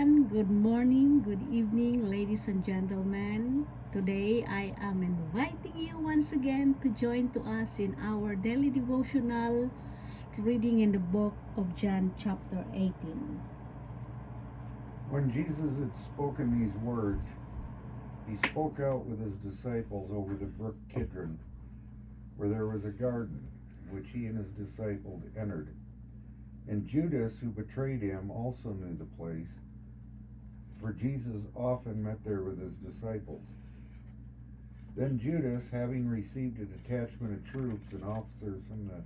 everyone. Good morning, good evening, ladies and gentlemen. Today I am inviting you once again to join to us in our daily devotional reading in the book of John chapter 18. When Jesus had spoken these words, he spoke out with his disciples over the brook Kidron, where there was a garden, which he and his disciples entered. And Judas, who betrayed him, also knew the place, for Jesus often met there with his disciples. Then Judas, having received a detachment of troops and officers from the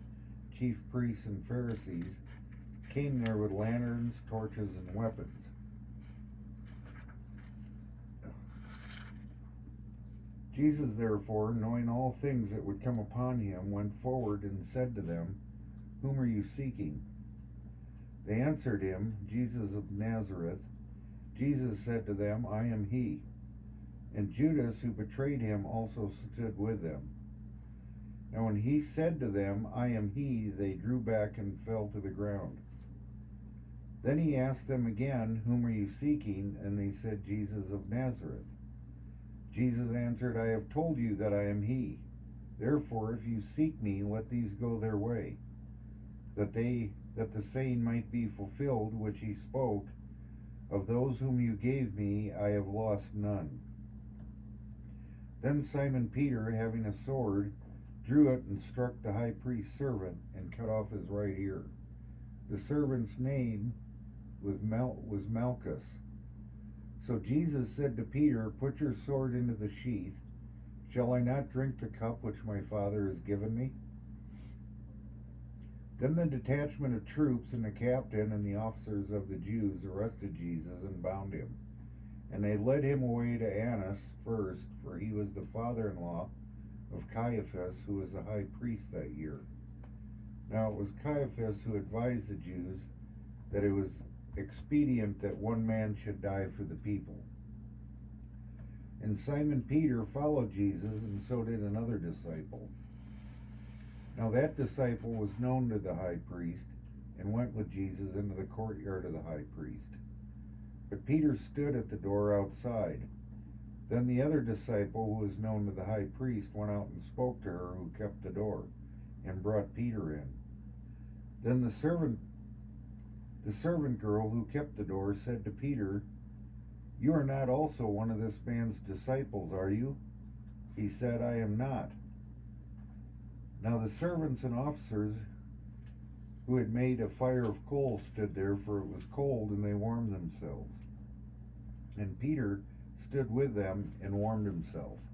chief priests and Pharisees, came there with lanterns, torches, and weapons. Jesus, therefore, knowing all things that would come upon him, went forward and said to them, "Whom are you seeking?" They answered him, "Jesus of Nazareth." Jesus said to them, "I am he." And Judas, who betrayed him, also stood with them. Now when he said to them, "I am he," they drew back and fell to the ground. Then he asked them again, "Whom are you seeking?" And they said, "Jesus of Nazareth." Jesus answered, "I have told you that I am he. Therefore, if you seek me, let these go their way, that the saying might be fulfilled which he spoke, of those whom you gave me, I have lost none." Then Simon Peter, having a sword, drew it and struck the high priest's servant and cut off his right ear. The servant's name was Malchus. So Jesus said to Peter, "Put your sword into the sheath. Shall I not drink the cup which my Father has given me?" Then the detachment of troops and the captain and the officers of the Jews arrested Jesus and bound him. And they led him away to Annas first, for he was the father-in-law of Caiaphas, who was the high priest that year. Now it was Caiaphas who advised the Jews that it was expedient that one man should die for the people. And Simon Peter followed Jesus, and so did another disciple. Now that disciple was known to the high priest, and went with Jesus into the courtyard of the high priest. But Peter stood at the door outside. Then the other disciple, who was known to the high priest, went out and spoke to her who kept the door, and brought Peter in. Then the servant girl who kept the door said to Peter, "You are not also one of this man's disciples, are you?" He said, "I am not." Now the servants and officers who had made a fire of coals stood there, for it was cold, and they warmed themselves. And Peter stood with them and warmed himself.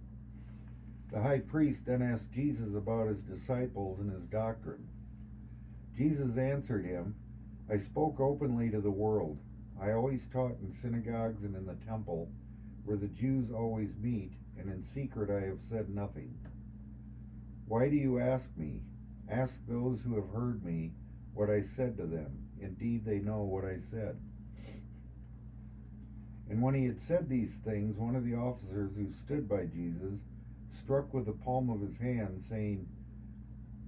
The high priest then asked Jesus about his disciples and his doctrine. Jesus answered him, "I spoke openly to the world. I always taught in synagogues and in the temple, where the Jews always meet, and in secret I have said nothing. Why do you ask me? Ask those who have heard me what I said to them. Indeed, they know what I said." And when he had said these things, one of the officers who stood by Jesus struck with the palm of his hand, saying,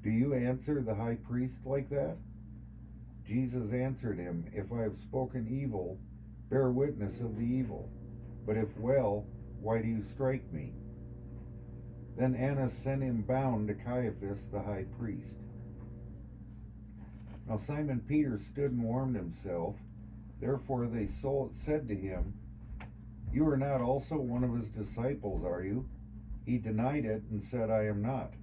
"Do you answer the high priest like that?" Jesus answered him, "If I have spoken evil, bear witness of the evil. But if well, why do you strike me?" Then Annas sent him bound to Caiaphas the high priest. Now Simon Peter stood and warmed himself. Therefore they said to him, "You are not also one of his disciples, are you?" He denied it and said, "I am not."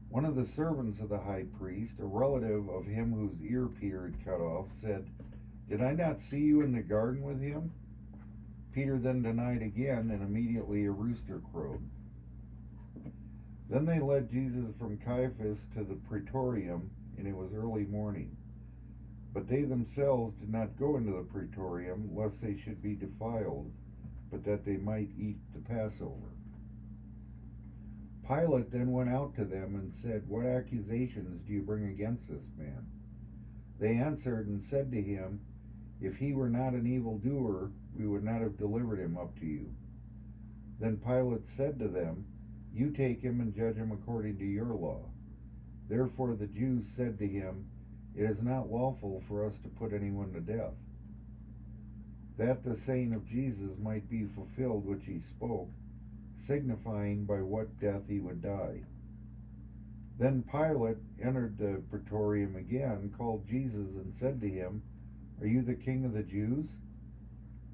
One of the servants of the high priest, a relative of him whose ear Peter had cut off, said, "Did I not see you in the garden with him?" Peter then denied again, and immediately a rooster crowed. Then they led Jesus from Caiaphas to the praetorium, and it was early morning. But they themselves did not go into the praetorium, lest they should be defiled, but that they might eat the Passover. Pilate then went out to them and said, "What accusations do you bring against this man?" They answered and said to him, "If he were not an evildoer, we would not have delivered him up to you." Then Pilate said to them, "You take him and judge him according to your law." Therefore the Jews said to him, "It is not lawful for us to put anyone to death." that the saying of Jesus might be fulfilled which he spoke, signifying by what death he would die. Then Pilate entered the praetorium again, called Jesus, and said to him, "Are you the king of the Jews?"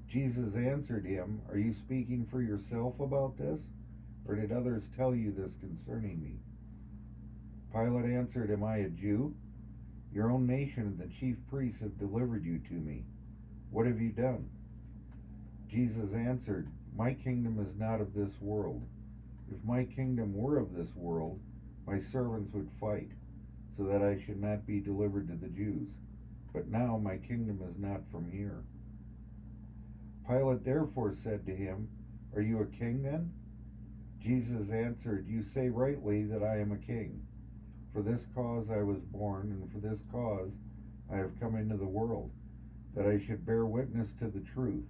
Jesus answered him, "Are you speaking for yourself about this, or did others tell you this concerning me?" Pilate answered, "Am I a Jew? Your own nation and the chief priests have delivered you to me. What have you done?" Jesus answered, "My kingdom is not of this world. If my kingdom were of this world, my servants would fight, so that I should not be delivered to the Jews. But now my kingdom is not from here." Pilate therefore said to him, "Are you a king then?" Jesus answered, "You say rightly that I am a king. For this cause I was born, and for this cause I have come into the world, that I should bear witness to the truth.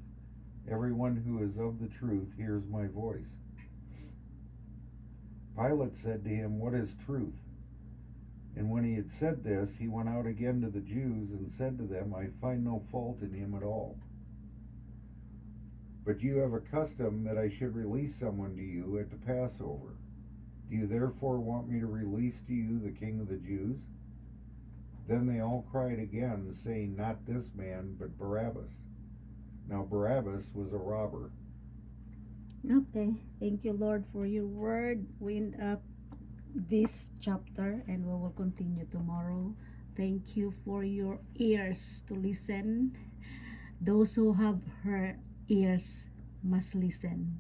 Everyone who is of the truth hears my voice." Pilate said to him, "What is truth?" And when he had said this, he went out again to the Jews and said to them, "I find no fault in him at all. But you have a custom that I should release someone to you at the Passover. Do you therefore want me to release to you the King of the Jews?" Then they all cried again, saying, "Not this man, but Barabbas." Now Barabbas was a robber. Okay, thank you, Lord, for your word. We end up this chapter and we will continue tomorrow. Thank you for your ears to listen. Those who have heard ears must listen.